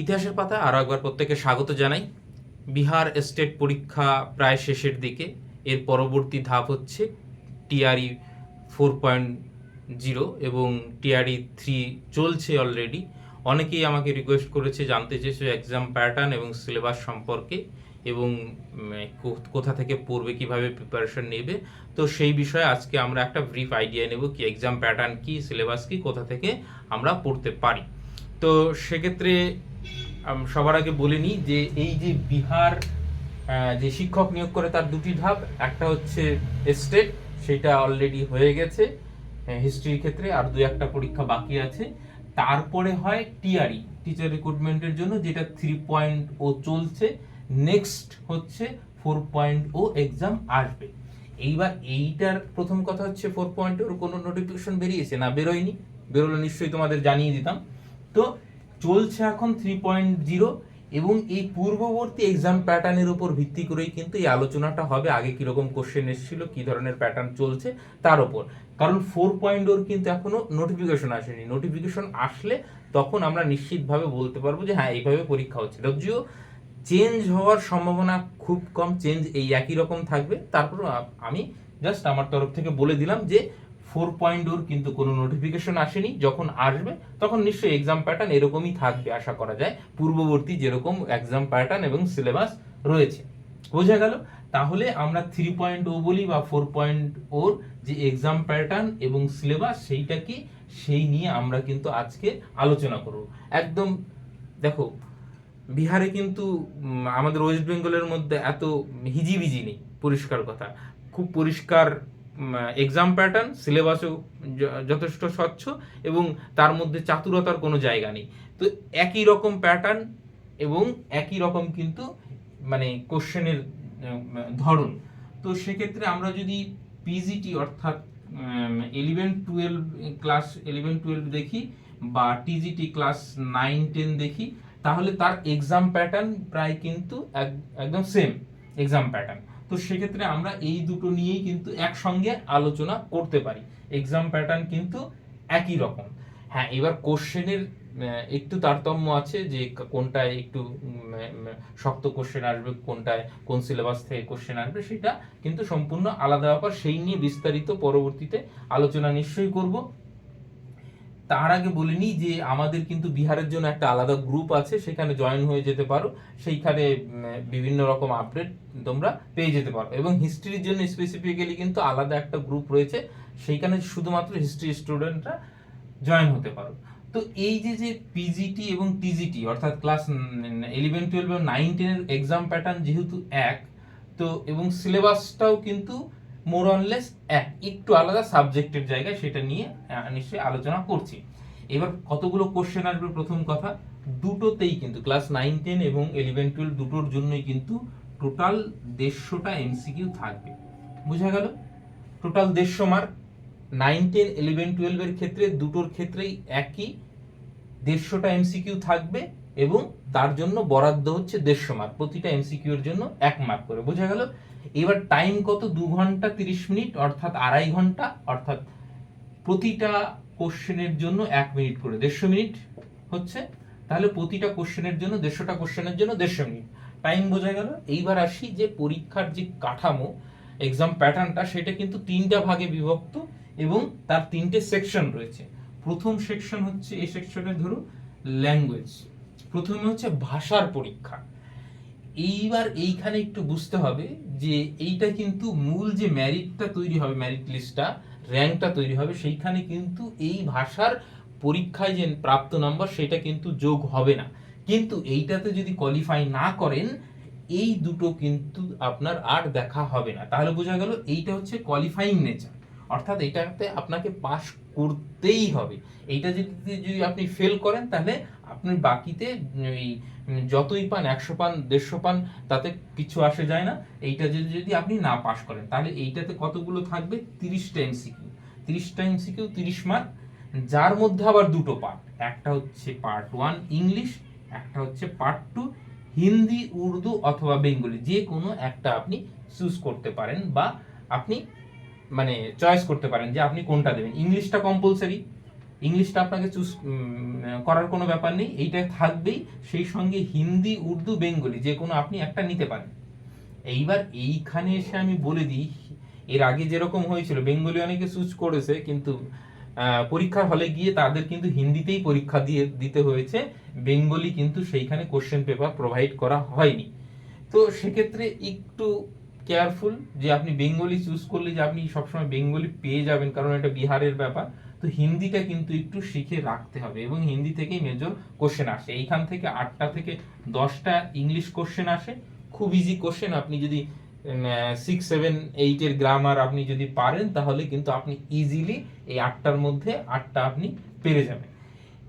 ইতিহাসের পাতা আরও একবার প্রত্যেকে স্বাগত জানাই। বিহার স্টেট পরীক্ষা প্রায় শেষের দিকে। এর পরবর্তী ধাপ হচ্ছে টিআরই 4.0 এবং টিআরই 3 চলছে অলরেডি। অনেকেই আমাকে রিকোয়েস্ট করেছে, জানতে চেয়েছে এক্সাম প্যাটার্ন এবং সিলেবাস সম্পর্কে এবং কোথা থেকে পড়বে, কিভাবে প্রিপারেশন নেবে। তো সেই বিষয়ে আজকে আমরা একটা ব্রিফ আইডিয়া নেব কি এক্সাম প্যাটার্ন কি, সিলেবাস কি, কোথা থেকে আমরা পড়তে পারি। তো সেক্ষেত্রে সবার আগে বলে নিই যে এই যে বিহার যে শিক্ষক নিয়োগ করে তার দুটি ধাপ, একটা হচ্ছে স্টেট, সেটা অলরেডি হয়ে গেছে হিস্ট্রির ক্ষেত্রে, আর দু একটা পরীক্ষা বাকি আছে। তারপরে হয় টিআরই, টিচার রিক্রুটমেন্টের জন্য, যেটা 3.0 চলছে। নেক্সট হচ্ছে 4.0 এক্সাম আসবে। এইবার এইটার প্রথম কথা হচ্ছে 4.0 কোনো নোটিফিকেশন বেরিয়েছে না? বেরোয়নি। বেরোলে নিশ্চয়ই তোমাদের জানিয়ে দিতাম। তো চলছে এখন 3.0 এবং এই পূর্ববর্তী এক্সাম প্যাটার্নের উপর ভিত্তি করেই কিন্তু এই আলোচনাটা হবে। আগে কিরকম কোশ্চেন এসেছিল, কি ধরনের প্যাটার্ন চলছে তার উপর। কারণ 4.0 কিন্তু এখনো নোটিফিকেশন আসেনি। নোটিফিকেশন আসলে তখন আমরা নিশ্চিতভাবে বলতে পারবো যে হ্যাঁ, এইভাবে পরীক্ষা হচ্ছে। যদিও চেঞ্জ হওয়ার সম্ভাবনা খুব কম, চেঞ্জ এই একই রকম থাকবে। তারপর আমি জাস্ট আমার তরফ থেকে বলে দিলাম যে 4.0 কিন্তু কোনো নোটিফিকেশন আসেনি। যখন আসবে তখন নিশ্চয়ই এক্সাম প্যাটার্ন এরকমই থাকবে আশা করা যায়, পূর্ববর্তী যেরকম এক্সাম প্যাটার্ন এবং সিলেবাস রয়েছে। বোঝা গেল? তাহলে আমরা 3.0 বলি বা 4.0 যে এক্সাম প্যাটার্ন এবং সিলেবাস সেইটা কি, সেই নিয়ে আমরা কিন্তু আজকে আলোচনা করব। একদম দেখো, বিহারে কিন্তু আমাদের ওয়েস্ট বেঙ্গলের মধ্যে এত হিজিবিজি নেই। পরিষ্কার কথা, খুব পরিষ্কার এক্সাম প্যাটার্ন, সিলেবাসও যথেষ্ট স্বচ্ছ এবং তার মধ্যে চাতুরতার কোনো জায়গা নেই। তো একই রকম প্যাটার্ন এবং একই রকম কিন্তু মানে কোশ্চেনের ধরন। তো সেক্ষেত্রে আমরা যদি পিজিটি অর্থাৎ 11-12 ক্লাস 11-12 দেখি বা টিজিটি ক্লাস 9-10 দেখি, তাহলে তার এক্সাম প্যাটার্ন প্রায় কিন্তু একদম সেম এক্সাম প্যাটার্ন। তো সেক্ষেত্রে আমরা এই দুটো নিয়েই কিন্তু একসঙ্গে আলোচনা করতে পারি। এক্সাম প্যাটার্ন কিন্তু একই রকম। হ্যাঁ, এবার কোশ্চেনের একটু তারতম্য আছে, যে কোনটায় একটু শক্ত কোশ্চেন আসবে, কোনটায় কোন সিলেবাস থেকে কোশ্চেন আসবে, সেটা কিন্তু সম্পূর্ণ আলাদা ব্যাপার। সেই নিয়ে বিস্তারিত পরবর্তীতে আলোচনা নিশ্চয়ই করব। তার আগে বলিনি যে আমাদের কিন্তু বিহারের জন্য একটা আলাদা গ্রুপ আছে, সেখানে জয়েন হয়ে যেতে পারো। সেইখানে বিভিন্ন রকম আপডেট তোমরা পেয়ে যেতে পারো। এবং হিস্ট্রির জন্য স্পেসিফিক্যালি কিন্তু আলাদা একটা গ্রুপ রয়েছে, সেইখানে শুধুমাত্র হিস্ট্রি স্টুডেন্টরা জয়েন হতে পারো। তো এই যে পিজিটি এবং টিজিটি অর্থাৎ ক্লাস 11-12 এবং 9-10 এর এক্সাম প্যাটার্ন যেহেতু এক, তো এবং সিলেবাসটাও কিন্তু মোর অনলেস এক, একটু আলাদা সাবজেক্টের জায়গায়, সেটা নিয়ে নিশ্চয়ই আলোচনা করছি। এবার কতগুলো কোশ্চেন আসবে, প্রথম কথা দুটোতেই কিন্তু ক্লাস 9-10 এবং 11-12 দুটোর জন্যই কিন্তু টোটাল 150টা এমসিকিউ থাকবে। বোঝা গেল? Total 150 mark. 9-10 11-12 এর ক্ষেত্রে দুটোর ক্ষেত্রেই একই 150টা এমসিকিউ থাকবে এবং তার জন্য বরাদ্দ হচ্ছে 150 মার্ক। প্রতিটা এমসিকিউ এর জন্য 1 মার্ক করে। বোঝা গেল? এবার টাইম কত? 2 ঘন্টা 30 মিনিট, অর্থাৎ 2.5 ঘন্টা, অর্থাৎ প্রতিটা কোশ্চেনের জন্য 1 মিনিট করে 150 মিনিট হচ্ছে। তাহলে প্রতিটা কোশ্চেনের জন্য 150টা কোশ্চেনের জন্য 150 মিনিট টাইম। বোঝা গেল? এইবার আসি যে পরীক্ষার যে কাঠামো, এক্সাম প্যাটার্নটা, সেটা কিন্তু 3টা ভাগে বিভক্ত এবং তার 3টে সেকশন রয়েছে। প্রথম সেকশন হচ্ছে, এই সেকশনে ধরো ল্যাঙ্গুয়েজ, প্রথমে হচ্ছে ভাষার পরীক্ষা। এইবার এইখানে একটু বুঝতে হবে যে এইটা কিন্তু মূল যে ম্যারিটটা তৈরি হবে, ম্যারিট লিস্টটা, র্যাঙ্কটা তৈরি হবে, সেইখানে কিন্তু এই ভাষার পরীক্ষায় যে প্রাপ্ত নাম্বার সেটা কিন্তু যোগ হবে না। কিন্তু এইটাতে যদি কোয়ালিফাই না করেন, এই দুটো কিন্তু আপনার আর দেখা হবে না। তাহলে বোঝা গেল এইটা হচ্ছে কোয়ালিফাইং নেচার, অর্থাৎ এটাতে আপনাকে পাস করতেই হবে। এইটা যদি আপনি ফেল করেন, তাহলে আপনি বাকিতে এই যতই পান, 100 পান 150 পান, তাতে কিছু আসে যায় না। এইটা যদি আপনি না পাস করেন, তাহলে এইটাতে কতগুলো থাকবে? 30টা এমসিকিউ। 30টা এমসিকিউ 30 মার্ক, যার মধ্যে আবার দুটো পার্ট। একটা হচ্ছে পার্ট 1 ইংলিশ, একটা হচ্ছে পার্ট 2 হিন্দি, উর্দু অথবা বেঙ্গলি, যে কোনো একটা আপনি চুজ করতে পারেন বা আপনি মানে চয়েস করতে পারেন যে আপনি কোনটা দেবেন। ইংলিশটা কম্পালসারি, ইংলিশটা আপনাকে চুজ করার কোনো ব্যাপার নেই, এইটা থাকবেই। সেই সঙ্গে হিন্দি, উর্দু, বেঙ্গলি যে কোনো আপনি একটা নিতে পারেন। এইবার এইখানে এসে আমি বলে দিই, এর আগে যেরকম হয়েছিল বেঙ্গলি অনেকে চুজ করেছে, কিন্তু পরীক্ষার হলে গিয়ে তাদের কিন্তু হিন্দিতেই পরীক্ষা দিতে হয়েছে, বেঙ্গলি কিন্তু সেইখানে কোশ্চেন পেপার প্রোভাইড করা হয়নি। তো সেক্ষেত্রে একটু কেয়ারফুল যে আপনি বেঙ্গলি চুজ করলে যে আপনি সবসময় বেঙ্গলি পেয়ে যাবেন, কারণ এটা বিহারের ব্যাপার। তো হিন্দিটা কিন্তু একটু শিখে রাখতে হবে, এবং হিন্দি থেকেই মেজর কোশ্চেন আসে। এইখান থেকে 8টা থেকে 10টা ইংলিশ কোশ্চেন আসে, খুব ইজি কোশ্চেন। আপনি যদি 6, 7, 8 এর গ্রামার আপনি যদি পারেন, তাহলে কিন্তু আপনি ইজিলি এই 8টার মধ্যে 8টা আপনি পেরে যাবেন।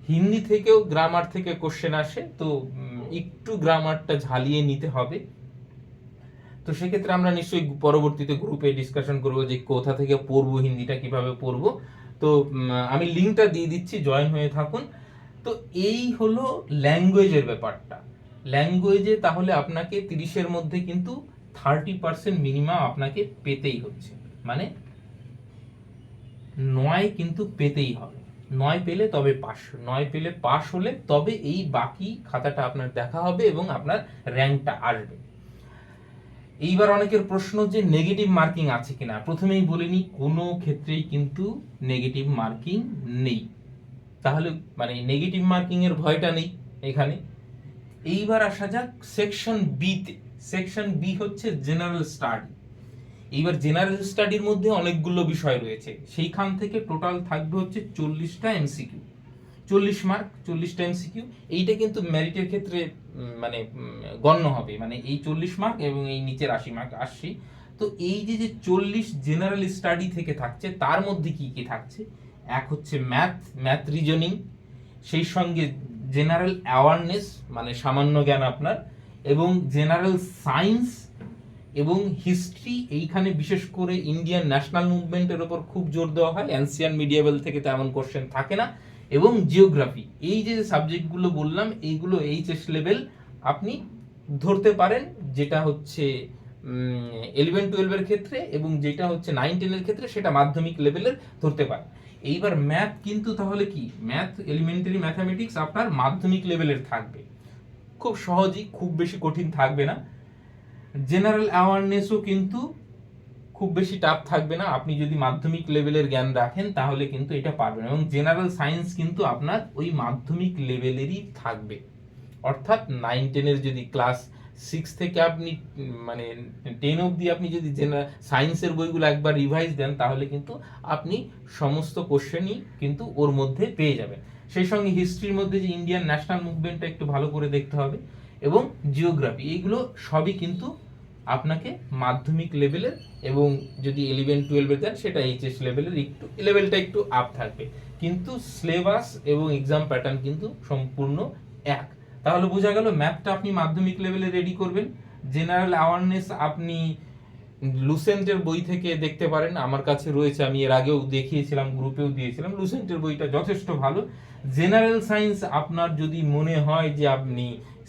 হিন্দি থেকেও গ্রামার থেকে কোশ্চেন আসে, তো একটু গ্রামারটা ঝালিয়ে নিতে হবে। তো সেক্ষেত্রে আমরা নিশ্চয়ই পরবর্তীতে গ্রুপে ডিসকাশন করবো যে কোথা থেকে পড়বো, হিন্দিটা কিভাবে পড়বো। তো আমি লিঙ্কটা দিয়ে দিচ্ছি, জয়েন হয়ে থাকুন। তো এই হলো ল্যাঙ্গুয়েজের ব্যাপারটা। ল্যাঙ্গুয়েজে তাহলে আপনাকে 30-এর মধ্যে কিন্তু 30% মিনিমাম আপনাকে পেতেই হচ্ছে, মানে 9 কিন্তু পেতেই হবে। 9 পেলে তবে পাস, 9 পেলে পাস হলে তবে এই বাকি খাতাটা আপনার দেখা হবে এবং আপনার র্যাঙ্কটা আসবে। এইবার অনেকের প্রশ্ন যে নেগেটিভ মার্কিং আছে কিনা। প্রথমেই বলিনি, কোনো ক্ষেত্রেই কিন্তু নেগেটিভ মার্কিং নেই। তাহলে মানে নেগেটিভ মার্কিং এর ভয়টা নেই এখানে। এইবার আসা যাক সেকশন বি তে। সেকশন বি হচ্ছে জেনারেল স্টাডি। এইবার জেনারেল স্টাডির মধ্যে অনেকগুলো বিষয় রয়েছে, সেইখান থেকে টোটাল থাকবে হচ্ছে 40টা এমসিকিউ, 40 মার্ক, 40টা এমসিকিউ। এইটা কিন্তু মেরিটের ক্ষেত্রে মানে গণ্য হবে, মানে এই 40 মার্ক এবং এই নিচের 80 মার্ক আসছি। তো এই যে 40 জেনারেল স্টাডি থেকে থাকছে, তার মধ্যে কি কি থাকছে? এক হচ্ছে ম্যাথ রিজনিং, সেই সঙ্গে জেনারেল অ্যাওয়ারনেস মানে সামান্য জ্ঞান আপনার, এবং জেনারেল সায়েন্স এবং হিস্ট্রি। এইখানে বিশেষ করে ইন্ডিয়ান ন্যাশনাল মুভমেন্টের উপর খুব জোর দেওয়া হয়, অ্যানসিয়ান মিডিয়েভাল থেকে তেমন কোশ্চেন থাকে না, এবং জিওগ্রাফি। এই যে সাবজেক্টগুলো বললাম, এইগুলো এইচএস লেভেল আপনি ধরতে পারেন, যেটা হচ্ছে 11-12 এর ক্ষেত্রে, এবং যেটা হচ্ছে 9-10 এর ক্ষেত্রে সেটা মাধ্যমিক লেভেলের ধরতে পারেন। এইবার ম্যাথ কিন্তু তাহলে কি, ম্যাথ এলিমেন্টারি ম্যাথামেটিক্স আপনার মাধ্যমিক লেভেলের থাকবে, খুব সহজই, খুব বেশি কঠিন থাকবে না। জেনারেল অ্যাওয়ারনেসও কিন্তু খুব বেশি টাফ থাকবে না, আপনি যদি মাধ্যমিক লেভেলের জ্ঞান রাখেন তাহলে কিন্তু এটা পারবেন। এবং জেনারেল সায়েন্স কিন্তু আপনার ওই মাধ্যমিক লেভেলেরই থাকবে, অর্থাৎ 9-10 এর যদি ক্লাস 6 থেকে আপনি মানে 10 অবধি আপনি যদি সায়েন্সের বইগুলো একবার রিভাইজ দেন, তাহলে কিন্তু আপনি সমস্ত কোশ্চেনই কিন্তু ওর মধ্যে পেয়ে যাবেন। সেই সঙ্গে হিস্ট্রির মধ্যে যে ইন্ডিয়ান ন্যাশনাল মুভমেন্টটা একটু ভালো করে দেখতে হবে, এবং জিওগ্রাফি, এইগুলো সবই কিন্তু আপনাকে মাধ্যমিক লেভেলের, এবং যদি 11-12 দেন সেটা এইচএস লেভেলের, একটু লেভেলটা একটু আপ থাকবে, কিন্তু সিলেবাস এবং এক্সাম প্যাটার্ন কিন্তু সম্পূর্ণ এক। তাহলে বোঝা গেল, ম্যাথটা আপনি মাধ্যমিক লেভেলে রেডি করবেন। জেনারেল অ্যাওয়ারনেস আপনি লুসেন্টের বই থেকে দেখতে পারেন, আমার কাছে রয়েছে, আমি এর আগেও দেখিয়েছিলাম, গ্রুপেও দিয়েছিলাম, লুসেন্টের বইটা যথেষ্ট ভালো। জেনারেল সায়েন্স আপনার যদি মনে হয় যে আপনি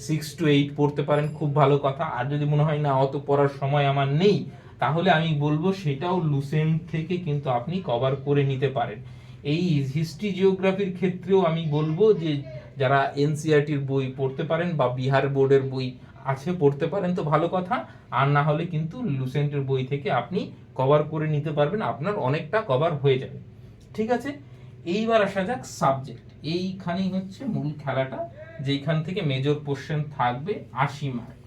6 to 8 পড়তে পারেন, খুব ভালো কথা। আর যদি মনে হয় না অত পড়ার সময় আমার নেই, তাহলে আমি বলবো সেটাও লুসেন্ট থেকে কিন্তু আপনি কভার করে নিতে পারেন। এই হিস্ট্রি জিওগ্রাফির ক্ষেত্রেও আমি বলবো যে যারা এনসিইআরটির বই পড়তে পারেন বা বিহার বোর্ডের বই আছে পড়তে পারেন তো ভালো কথা, আর না হলে কিন্তু লুসেন্টের বই থেকে আপনি কভার করে নিতে পারবেন, আপনার অনেকটা কভার হয়ে যাবে। ঠিক আছে, এইবার আসা যাক সাবজেক্ট। এইখানেই হচ্ছে মূল খেলাটা, যেখান থেকে মেজর কোশ্চেন থাকবে 80 মার্ক।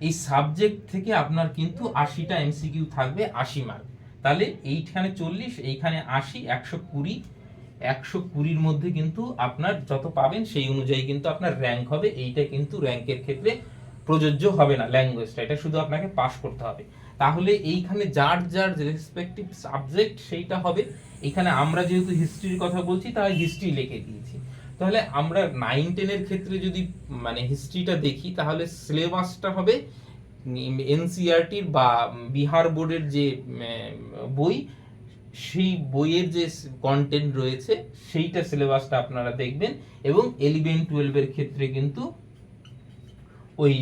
এই সাবজেক্ট থেকে আপনার কিন্তু 80টা এমসিকিউ থাকবে, 80 মার্ক। তাহলে এইখানে 40, এইখানে 80, 120। 120-র মধ্যে কিন্তু আপনার যত পাবেন সেই অনুযায়ী কিন্তু আপনার র্যাঙ্ক হবে। এইটা কিন্তু র্যাঙ্কের ক্ষেত্রে প্রযোজ্য হবে না, ল্যাঙ্গুয়েজটা, এটা শুধু আপনাকে পাস করতে হবে। তাহলে এইখানে যার যার রেসপেক্টিভ সাবজেক্ট সেইটা হবে। এখানে আমরা যেহেতু হিস্ট্রির কথা বলছি, তাই হিস্ট্রি লিখে দিয়েছি। তাহলে আমরা 9-10 এর ক্ষেত্রে যদি মানে হিস্ট্রিটা দেখি, তাহলে সিলেবাসটা হবে এনসিইআরটির বা বিহার বোর্ডের যে বই, সেই বইয়ের যে কন্টেন্ট রয়েছে সেইটা সিলেবাসটা আপনারা দেখবেন। এবং 11-12 এর ক্ষেত্রে কিন্তু ওই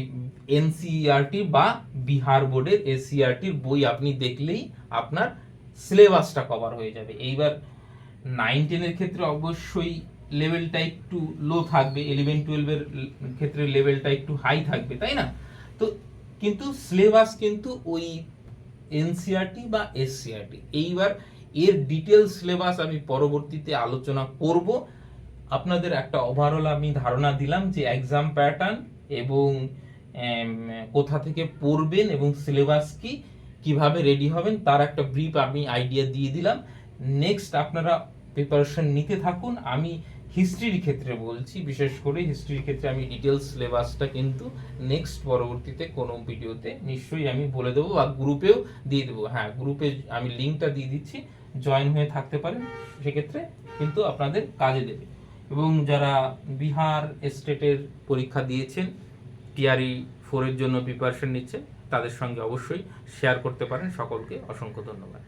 এনসিইআরটি বা বিহার বোর্ডের এসসিইআরটির বই আপনি দেখলেই আপনার সিলেবাসটা কভার হয়ে যাবে। এইবার 9-10 এর ক্ষেত্রে অবশ্যই লেভেলটা একটু লো থাকবে, 11-12 এর ক্ষেত্রে লেভেলটা একটু হাই থাকবে, তাই না? তো কিন্তু সিলেবাস কিন্তু ওই এনসিইআরটি বা এসসিইআরটি। এইবার এর ডিটেল সিলেবাস আমি পরবর্তীতে আলোচনা করব। আপনাদের একটা ওভারঅল আমি ধারণা দিলাম যে এক্সাম প্যাটার্ন এবং কোথা থেকে পড়বেন এবং সিলেবাস কি, কিভাবে রেডি হবেন তার একটা ব্রিফ আমি আইডিয়া দিয়ে দিলাম। নেক্সট আপনারা প্রিপারেশন নিতে থাকুন। আমি হিস্ট্রির ক্ষেত্রে বলছি, বিশেষ করে হিস্ট্রির ক্ষেত্রে আমি ডিটেলস সিলেবাসটা কিন্তু নেক্সট পরবর্তীতে কোনো ভিডিওতে নিশ্চয়ই আমি বলে দেবো বা গ্রুপেও দিয়ে দেবো। হ্যাঁ, গ্রুপে আমি লিঙ্কটা দিয়ে দিচ্ছি, জয়েন হয়ে থাকতে পারেন, সেক্ষেত্রে কিন্তু আপনাদের কাজে দেবে। এবং যারা বিহার স্টেটের পরীক্ষা দিয়েছেন, টিআরই 4 এর জন্য প্রিপারেশন নিচ্ছেন, তাদের সঙ্গে অবশ্যই শেয়ার করতে পারেন। সকলকে অসংখ্য ধন্যবাদ।